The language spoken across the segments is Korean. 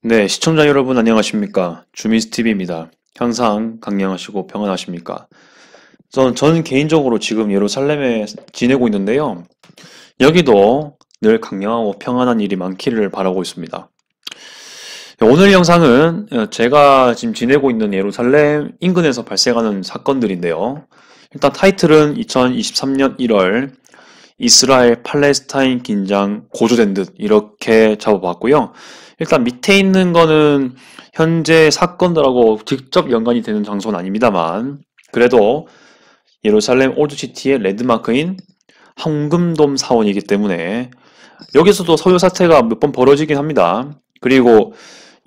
네, 시청자 여러분 안녕하십니까? 주미스TV입니다. 항상 강령하시고 평안하십니까? 저는 개인적으로 지금 예루살렘에 지내고 있는데요. 여기도 늘 강령하고 평안한 일이 많기를 바라고 있습니다. 오늘 영상은 제가 지금 지내고 있는 예루살렘 인근에서 발생하는 사건들인데요. 일단 타이틀은 2023년 1월 이스라엘 팔레스타인 긴장 고조된 듯 이렇게 잡아봤고요. 일단 밑에 있는 거는 현재 사건들하고 직접 연관이 되는 장소는 아닙니다만 그래도 예루살렘 올드시티의 랜드마크인 황금돔 사원이기 때문에 여기서도 서유 사태가 몇 번 벌어지긴 합니다. 그리고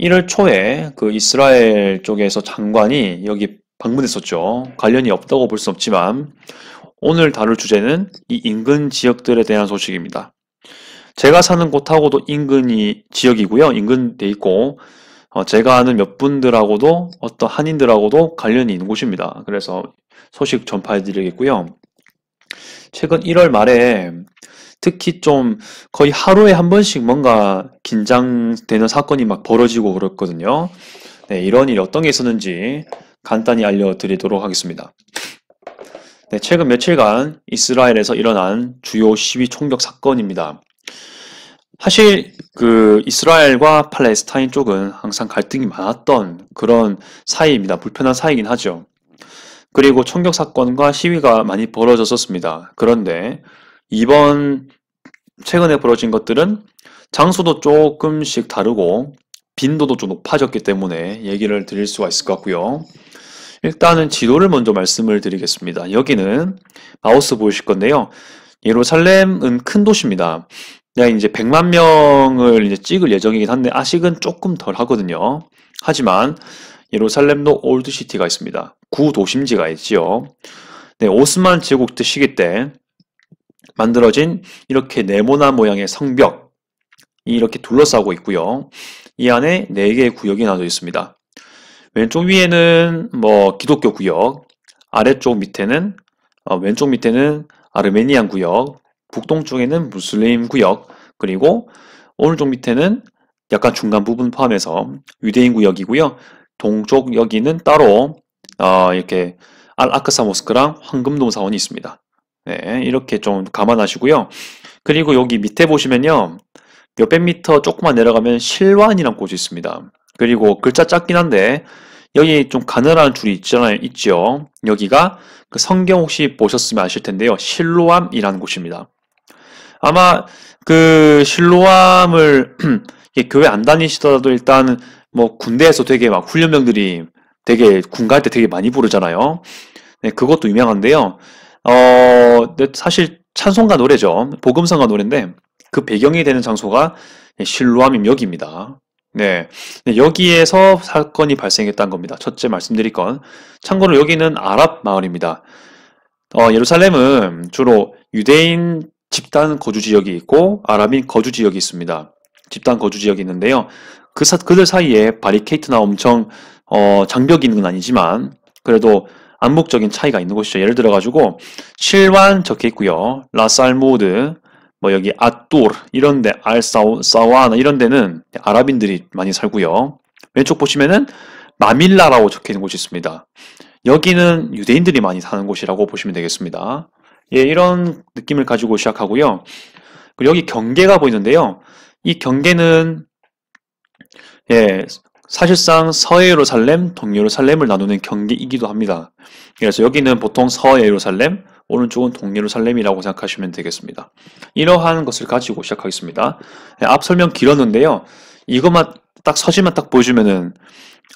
1월 초에 그 이스라엘 쪽에서 장관이 여기 방문했었죠. 관련이 없다고 볼 수 없지만 오늘 다룰 주제는 이 인근 지역들에 대한 소식입니다. 제가 사는 곳하고도 인근이 지역이고요. 인근돼 있고 제가 아는 몇 분들하고도 어떤 한인들하고도 관련이 있는 곳입니다. 그래서 소식 전파해 드리겠고요. 최근 1월 말에 특히 좀 거의 하루에 한 번씩 뭔가 긴장되는 사건이 막 벌어지고 그랬거든요. 네, 이런 일이 어떤 게 있었는지 간단히 알려드리도록 하겠습니다. 네, 최근 며칠간 이스라엘에서 일어난 주요 시위 총격 사건입니다. 사실 그 이스라엘과 팔레스타인 쪽은 항상 갈등이 많았던 그런 사이입니다. 불편한 사이긴 하죠. 그리고 총격 사건과 시위가 많이 벌어졌었습니다. 그런데 이번 최근에 벌어진 것들은 장소도 조금씩 다르고 빈도도 좀 높아졌기 때문에 얘기를 드릴 수가 있을 것 같고요. 일단은 지도를 먼저 말씀을 드리겠습니다. 여기는 마우스 보이실 건데요. 예루살렘은 큰 도시입니다. 내가 이제 100만 명을 이제 찍을 예정이긴 한데 아직은 조금 덜 하거든요. 하지만 예루살렘도 올드시티가 있습니다. 구도심지가 있지요. 네, 오스만 제국 때 시기 때 만들어진 이렇게 네모난 모양의 성벽이 이렇게 둘러싸고 있고요. 이 안에 4개의 구역이 나눠져 있습니다. 왼쪽 위에는 기독교 구역, 아래쪽 밑에는 왼쪽 밑에는 아르메니안 구역, 북동쪽에는 무슬림 구역, 그리고 오른쪽 밑에는 약간 중간 부분 포함해서 유대인 구역이고요. 동쪽 여기는 따로 이렇게 알아크사 모스크랑 황금돔 사원이 있습니다. 네, 이렇게 좀 감안하시고요. 그리고 여기 밑에 보시면요. 몇백 미터 조금만 내려가면 실완이라는 곳이 있습니다. 그리고 글자 작긴 한데 여기 좀 가늘한 줄이 있죠. 여기가 그 성경 혹시 보셨으면 아실 텐데요. 실로암이라는 곳입니다. 아마 그 실로암을 교회 안 다니시더라도 일단 군대에서 되게 막 훈련병들이 되게 군 갈 때 되게 많이 부르잖아요. 네, 그것도 유명한데요. 사실 찬송가 노래죠. 복음성가 노래인데 그 배경이 되는 장소가 실로암 여기입니다. 네, 여기에서 사건이 발생했다는 겁니다. 첫째 말씀드릴 건 참고로 여기는 아랍 마을입니다. 예루살렘은 주로 유대인 집단 거주 지역이 있고 아랍인 거주 지역이 있습니다. 집단 거주 지역이 있는데요. 그들 사이에 바리케이트나 엄청 장벽이 있는 건 아니지만 그래도 암묵적인 차이가 있는 곳이죠. 예를 들어 가지고 실완 적혀 있고요. 라살모드 여기 아뚜르 이런데 알사와나 이런 데는 아랍인들이 많이 살고요. 왼쪽 보시면은 마밀라라고 적혀 있는 곳이 있습니다. 여기는 유대인들이 많이 사는 곳이라고 보시면 되겠습니다. 예, 이런 느낌을 가지고 시작하고요. 그리고 여기 경계가 보이는데요. 이 경계는 사실상 서예루살렘, 동예루살렘을 나누는 경계이기도 합니다. 그래서 여기는 보통 서예루살렘, 오른쪽은 동예루살렘이라고 생각하시면 되겠습니다. 이러한 것을 가지고 시작하겠습니다. 앞 설명 길었는데요. 이것만 딱 서식만 딱 보여주면은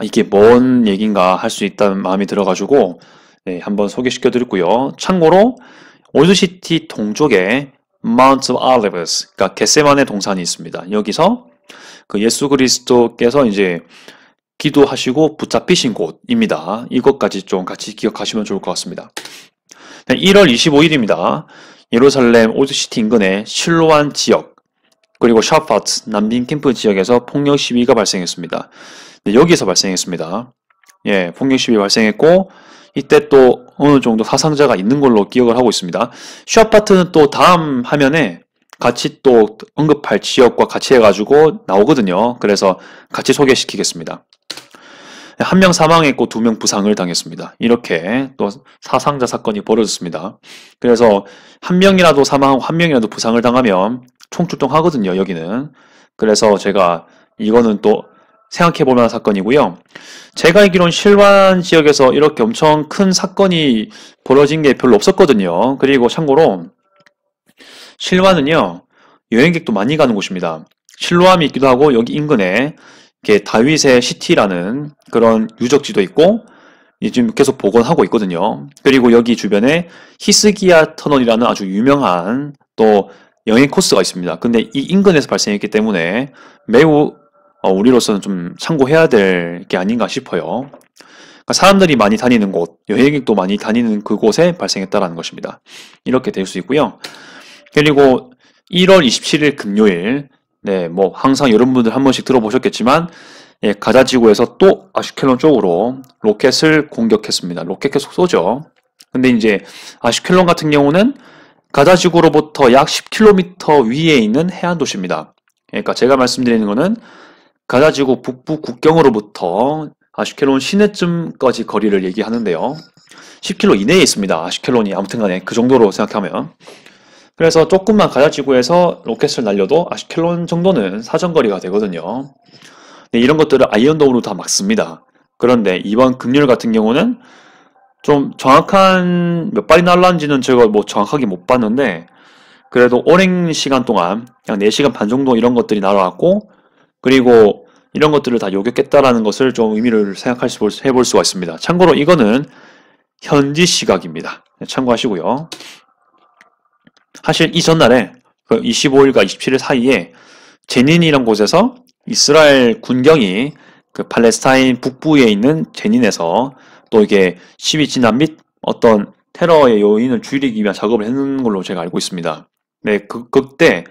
이게 뭔 얘기인가 할 수 있다는 마음이 들어가지고 한번 소개시켜 드렸고요. 참고로 올드시티 동쪽에 Mount of Olives, 그러니까 겟세마네 동산이 있습니다. 여기서 그 예수 그리스도께서 이제 기도하시고 붙잡히신 곳입니다. 이것까지 좀 같이 기억하시면 좋을 것 같습니다. 1월 25일입니다. 예루살렘 올드시티 인근의 실로안 지역 그리고 샤파트 난민 캠프 지역에서 폭력 시위가 발생했습니다. 여기서 발생했습니다. 예, 폭력 시위 발생했고 이때 또 어느 정도 사상자가 있는 걸로 기억을 하고 있습니다. 샤파트는 또 다음 화면에 같이 또 언급할 지역과 같이 해가지고 나오거든요. 그래서 같이 소개시키겠습니다. 한 명 사망했고 2명 부상을 당했습니다. 이렇게 또 사상자 사건이 벌어졌습니다. 그래서 한 명이라도 사망하고 한 명이라도 부상을 당하면 총출동하거든요, 여기는. 그래서 제가 이거는 또 생각해 볼 만한 사건이고요. 제가 알기로는 실완 지역에서 이렇게 엄청 큰 사건이 벌어진 게 별로 없었거든요. 그리고 참고로 실완은요, 여행객도 많이 가는 곳입니다. 실로암이 있기도 하고 여기 인근에 이렇게 다윗의 시티라는 그런 유적지도 있고 지금 계속 복원하고 있거든요. 그리고 여기 주변에 히스기야 터널이라는 아주 유명한 또 여행 코스가 있습니다. 근데 이 인근에서 발생했기 때문에 매우 우리로서는 좀 참고해야 될 게 아닌가 싶어요. 그러니까 사람들이 많이 다니는 곳, 여행객도 많이 다니는 그곳에 발생했다라는 것입니다. 이렇게 될 수 있고요. 그리고 1월 27일 금요일, 네, 뭐 항상 여러분들 한 번씩 들어보셨겠지만 예, 가자지구에서 또 아슈켈론 쪽으로 로켓을 공격했습니다. 로켓 계속 쏘죠. 근데 이제 아슈켈론 같은 경우는 가자지구로부터 약 10km 위에 있는 해안 도시입니다. 그러니까 제가 말씀드리는 거는 가자지구 북부 국경으로부터 아슈켈론 시내쯤까지 거리를 얘기하는데요. 10km 이내에 있습니다. 아슈켈론이 아무튼 간에 그 정도로 생각하면. 그래서 조금만 가자지구에서 로켓을 날려도 아슈켈론 정도는 사정거리가 되거든요. 네, 이런 것들을 아이언돔으로 다 막습니다. 그런데 이번 금요일 같은 경우는 좀 정확한 몇 발이 날라는지는 제가 뭐 정확하게 못 봤는데 그래도 오랜 시간 동안 약 4시간 반 정도 이런 것들이 날아왔고 그리고 이런 것들을 다 요격했다라는 것을 좀 의미를 해볼 수가 있습니다. 참고로 이거는 현지 시각입니다. 참고하시고요. 사실 이 전날에 25일과 27일 사이에 제닌이라는 곳에서 이스라엘 군경이 그 팔레스타인 북부에 있는 제닌에서 또 이게 시위 진압 및 어떤 테러의 요인을 줄이기 위한 작업을 했는 걸로 제가 알고 있습니다. 네, 그때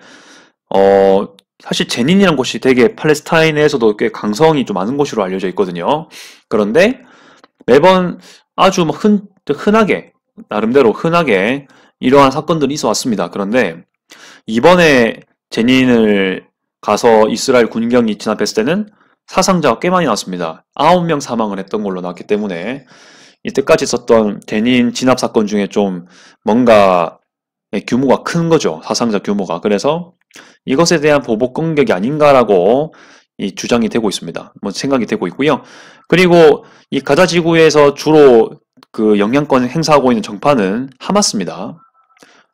사실 제닌이라는 곳이 되게 팔레스타인에서도 꽤 강성이 좀 많은 곳으로 알려져 있거든요. 그런데 매번 아주 흔하게 나름대로 흔하게 이러한 사건들이 있어 왔습니다. 그런데 이번에 제닌을 가서 이스라엘 군경이 진압했을 때는 사상자가 꽤 많이 나왔습니다. 9명 사망을 했던 걸로 나왔기 때문에 이때까지 있었던 제닌 진압 사건 중에 좀 뭔가 규모가 큰 거죠. 사상자 규모가. 그래서 이것에 대한 보복 공격이 아닌가라고 이 주장이 되고 있습니다. 뭐 생각이 되고 있고요. 그리고 이 가자 지구에서 주로 그 영향권 행사하고 있는 정파는 하마스입니다.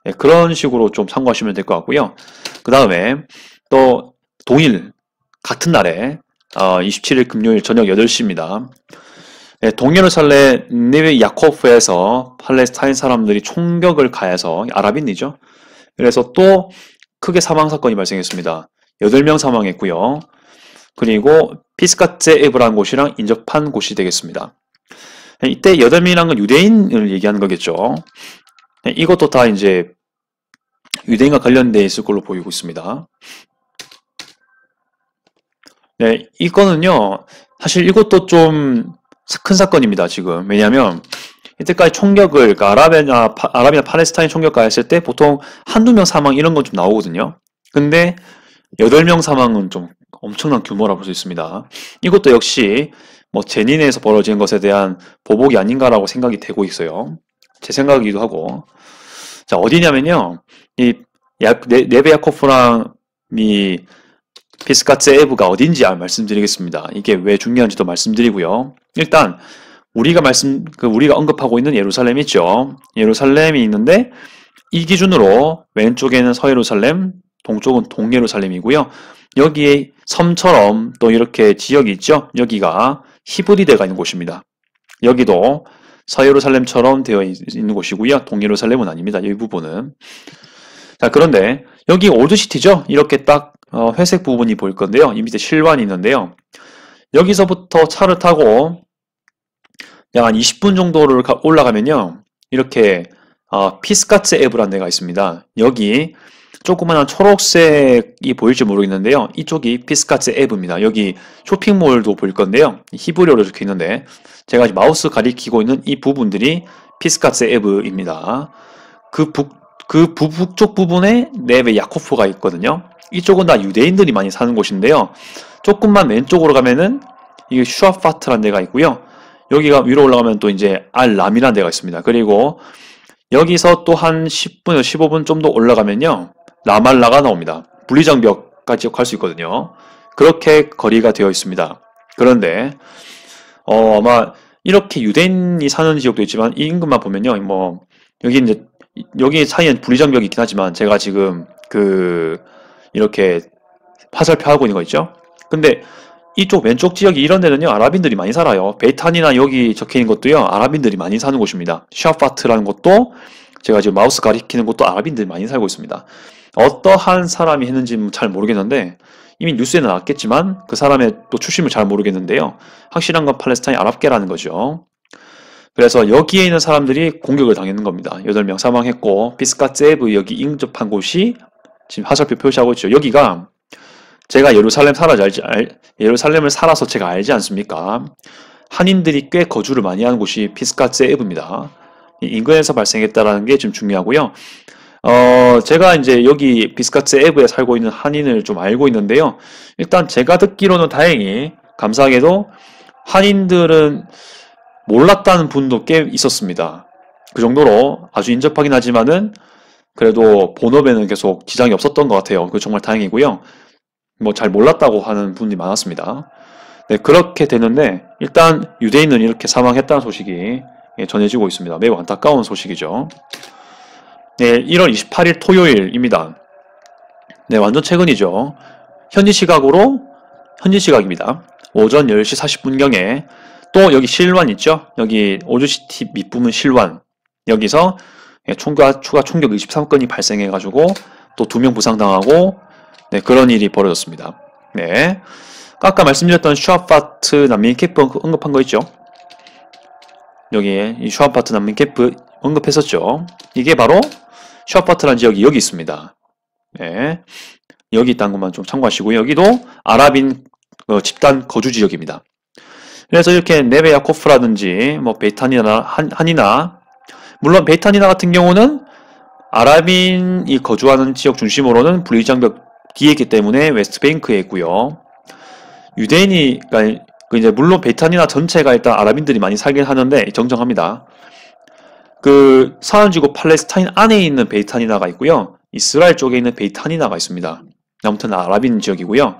네, 그런 식으로 좀 참고하시면 될 것 같고요. 그 다음에 또 동일 같은 날에 27일 금요일 저녁 8시입니다. 네, 동예루살렘 네베 야코프에서 팔레스타인 사람들이 총격을 가해서 아랍인이죠. 그래서 또 크게 사망 사건이 발생했습니다. 8명 사망했고요. 그리고 피스카제 에브라는 곳이랑 인접한 곳이 되겠습니다. 네, 이때 8명이란 건 유대인을 얘기하는 거겠죠. 네, 이것도 다 이제 유대인과 관련되어 있을 걸로 보이고 있습니다. 네, 이거는요, 사실 이것도 좀 큰 사건입니다, 지금. 왜냐하면, 이때까지 총격을, 그러니까 아랍이나 팔레스타인 총격 가했을 때 보통 한두 명 사망 이런 건 좀 나오거든요. 근데 8명 사망은 좀 엄청난 규모라 볼 수 있습니다. 이것도 역시 뭐 제닌에서 벌어진 것에 대한 보복이 아닌가라고 생각이 되고 있어요. 제 생각이기도 하고. 자, 어디냐면요. 이 네베야코프랑 이 피스카제에브가 어딘지 말씀드리겠습니다. 이게 왜 중요한지도 말씀드리고요. 일단 우리가 언급하고 있는 예루살렘이 있죠. 예루살렘이 있는데 이 기준으로 왼쪽에는 서예루살렘, 동쪽은 동예루살렘이고요. 여기에 섬처럼 또 이렇게 지역이 있죠. 여기가 히브리대가 있는 곳입니다. 여기도 서예루살렘처럼 되어 있는 곳이고요. 동예루살렘은 아닙니다. 이 부분은. 자, 그런데 여기 올드시티죠. 이렇게 딱 회색 부분이 보일 건데요. 이 밑에 실완이 있는데요. 여기서부터 차를 타고 약 한 20분 정도를 올라가면요. 이렇게 피스카츠에브라는 데가 있습니다. 여기 조그마한 초록색이 보일지 모르겠는데요. 이쪽이 피스카츠에브입니다. 여기 쇼핑몰도 보일 건데요. 히브리어로 적혀 있는데 제가 마우스 가리키고 있는 이 부분들이 피스카츠에브입니다. 그 북쪽 부분에 네베 야코프가 있거든요. 이쪽은 다 유대인들이 많이 사는 곳인데요. 조금만 왼쪽으로 가면은 이게 슈아파트라는 데가 있고요. 여기가 위로 올라가면 또 이제 알람이라는 데가 있습니다. 그리고 여기서 또 한 10분, 15분 좀 더 올라가면요. 라말라가 나옵니다. 분리장벽까지 갈 수 있거든요. 그렇게 거리가 되어 있습니다. 그런데 아마 이렇게 유대인이 사는 지역도 있지만 이 인근만 보면요. 뭐 여기 이제 여기 사이엔 분리장벽이 있긴 하지만 제가 지금 이렇게 화살표 하고 있는 거 있죠? 근데 이쪽 왼쪽 지역이 이런 데는요 아랍인들이 많이 살아요. 베이탄이나 여기 적혀있는 것도요 아랍인들이 많이 사는 곳입니다. 샤파트라는 것도 제가 지금 마우스 가리키는 곳도 아랍인들이 많이 살고 있습니다. 어떠한 사람이 했는지는 잘 모르겠는데 이미 뉴스에 나왔겠지만 그 사람의 또 출신을 잘 모르겠는데요. 확실한 건 팔레스타인 아랍계라는 거죠. 그래서 여기에 있는 사람들이 공격을 당했는 겁니다. 8명 사망했고 비스카제브 여기 인접한 곳이 지금 화살표 표시하고 있죠. 여기가 제가 예루살렘을 살아서 제가 알지 않습니까? 한인들이 꽤 거주를 많이 하는 곳이 비스카제브입니다. 인근에서 발생했다라는 게 좀 중요하고요. 제가 이제 여기 비스카제브에 살고 있는 한인을 좀 알고 있는데요. 일단 제가 듣기로는 다행히 감사하게도 한인들은 몰랐다는 분도 꽤 있었습니다. 그 정도로 아주 인접하긴 하지만은 그래도 본업에는 계속 지장이 없었던 것 같아요. 그거 정말 다행이고요. 뭐 잘 몰랐다고 하는 분이 많았습니다. 네, 그렇게 되는데 일단 유대인은 이렇게 사망했다는 소식이 전해지고 있습니다. 매우 안타까운 소식이죠. 네, 1월 28일 토요일입니다. 네, 완전 최근이죠. 현지 시각입니다. 오전 10시 40분경에 또 여기 실완 있죠? 여기 오주시티 밑부분 실완. 여기서 추가 총격 23건이 발생해가지고 또 2명 부상당하고 네, 그런 일이 벌어졌습니다. 네. 아까 말씀드렸던 슈아파트 난민 캠프 언급한 거 있죠? 여기에 이 슈아파트 난민 캠프 언급했었죠? 이게 바로 슈아파트라는 지역이 여기 있습니다. 네. 여기 있다는 것만 좀 참고하시고요. 여기도 아랍인 집단 거주 지역입니다. 그래서 이렇게 네베 야코프라든지 뭐 베이탄이나 한이나 물론 베이탄이나 같은 경우는 아랍인이 거주하는 지역 중심으로는 분리장벽 뒤에 있기 때문에 웨스트뱅크에 있고요. 유대인이 그러니까 이제 물론 베이탄이나 전체가 일단 아랍인들이 많이 살긴 하는데 정정합니다. 그 사원지구 팔레스타인 안에 있는 베이탄이나가 있고요. 이스라엘 쪽에 있는 베이탄이나가 있습니다. 아무튼 아랍인 지역이고요.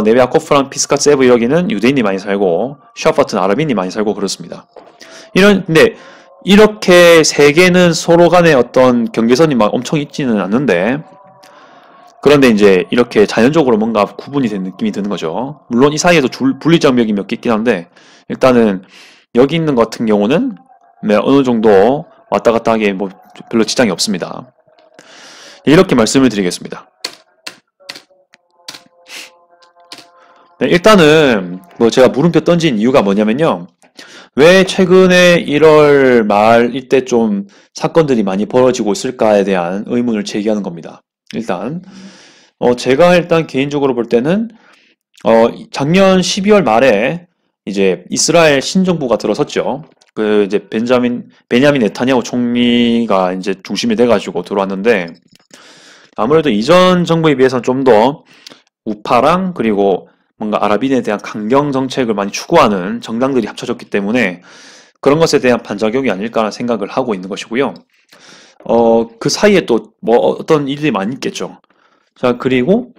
네베 야코프랑 피스카세브 여기는 유대인이 많이 살고 샤파트는 아랍인이 많이 살고 그렇습니다. 근데 이렇게 세 개는 서로 간에 어떤 경계선이 막 엄청 있지는 않는데 그런데 이제 이렇게 자연적으로 뭔가 구분이 된 느낌이 드는 거죠. 물론 이 사이에도 분리장벽이 몇 개 있긴 한데 일단은 여기 있는 것 같은 경우는 어느 정도 왔다 갔다 하기에 뭐 별로 지장이 없습니다. 이렇게 말씀을 드리겠습니다. 네, 일단은 뭐 제가 물음표 던진 이유가 뭐냐면요. 왜 최근에 1월 말일 때 좀 사건들이 많이 벌어지고 있을까에 대한 의문을 제기하는 겁니다. 일단 제가 일단 개인적으로 볼 때는 작년 12월 말에 이제 이스라엘 신정부가 들어섰죠. 그 이제 베냐민 네타냐후 총리가 이제 중심이 돼가지고 들어왔는데 아무래도 이전 정부에 비해서는 좀 더 우파랑 그리고 뭔가 아랍인에 대한 강경 정책을 많이 추구하는 정당들이 합쳐졌기 때문에 그런 것에 대한 반작용이 아닐까라는 생각을 하고 있는 것이고요. 그 사이에 또 뭐 어떤 일들이 많이 있겠죠. 자, 그리고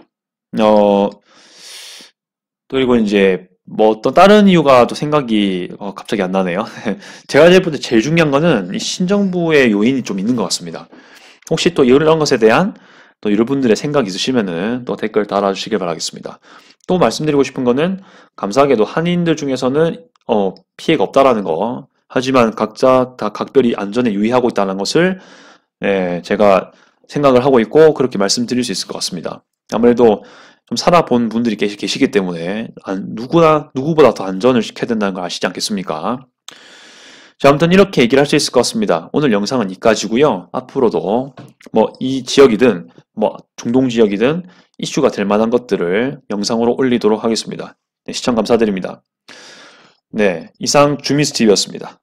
이제 뭐 어떤 다른 이유가 또 생각이 갑자기 안 나네요. 제가 볼 때 제일 중요한 거는 이 신정부의 요인이 좀 있는 것 같습니다. 혹시 또 이런 것에 대한 또 여러분들의 생각 있으시면은 또 댓글 달아주시길 바라겠습니다. 또 말씀드리고 싶은 거는 감사하게도 한인들 중에서는 피해가 없다라는 거. 하지만 각자 다 각별히 안전에 유의하고 있다는 것을 제가 생각을 하고 있고 그렇게 말씀드릴 수 있을 것 같습니다. 아무래도 좀 살아본 분들이 계시기 때문에 누구보다 더 안전을 지켜야 된다는 걸 아시지 않겠습니까? 자, 아무튼 이렇게 얘기를 할 수 있을 것 같습니다. 오늘 영상은 여기까지고요. 앞으로도 뭐 이 지역이든 뭐 중동 지역이든 이슈가 될 만한 것들을 영상으로 올리도록 하겠습니다. 네, 시청 감사드립니다. 네, 이상 주미스TV였습니다.